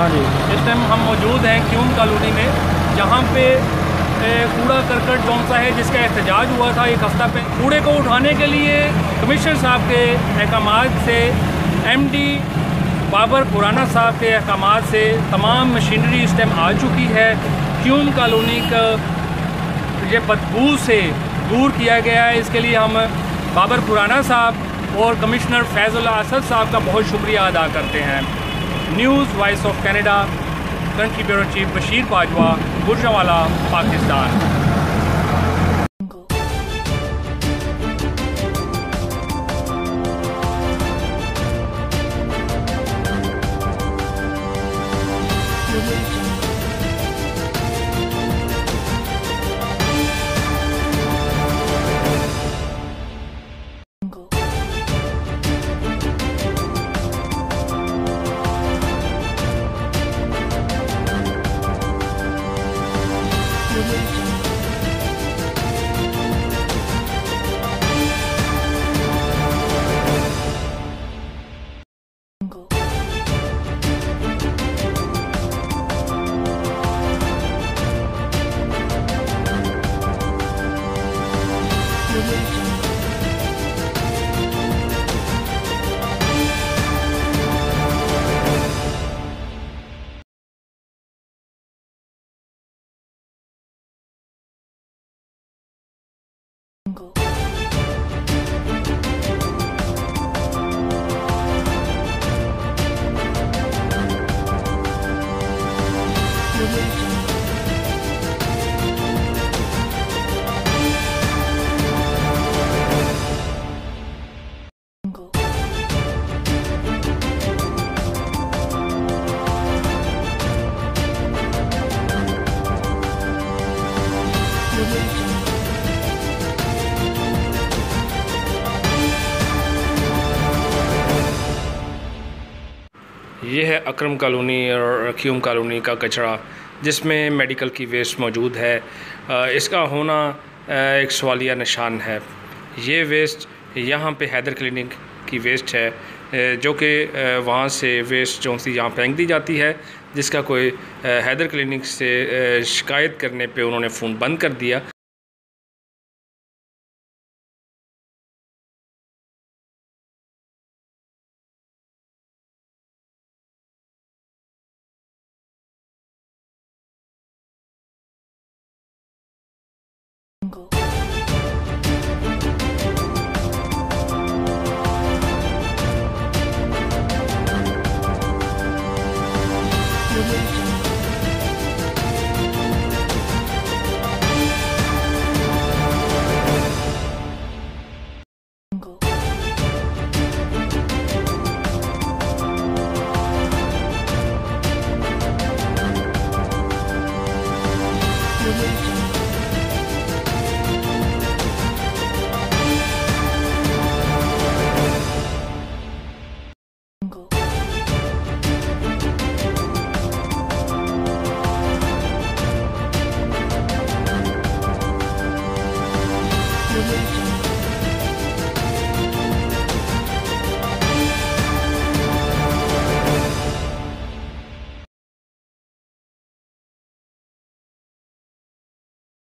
हाँ जी। इस टाइम हम मौजूद हैं क्यूम कॉलोनी में, जहाँ पे कूड़ा करकट जौन सा है जिसका एहतजाज हुआ था एक हफ्ता पे। कूड़े को उठाने के लिए कमिश्नर साहब के अहकामात से, एमडी बाबर खुराना साहब के अहकामात से तमाम मशीनरी इस टाइम आ चुकी है। क्यूम कॉलोनी का ये बदबू से दूर किया गया है। इसके लिए हम बाबर खुराना साहब और कमिश्नर फैज़ुल्लाह असद साहब का बहुत शुक्रिया अदा करते हैं। News voice of Canada, country bureau chief Bashir Bajwa, Gujranwala, Pakistan. ये है अकरम कॉलोनी और क्यूम कॉलोनी का कचरा, जिसमें मेडिकल की वेस्ट मौजूद है। इसका होना एक सवालिया निशान है। ये वेस्ट यहाँ पे हैदर क्लिनिक की वेस्ट है, जो कि वहाँ से वेस्ट जो सी यहाँ फेंक दी जाती है, जिसका कोई हैदर क्लिनिक से शिकायत करने पे उन्होंने फ़ोन बंद कर दिया। Religion.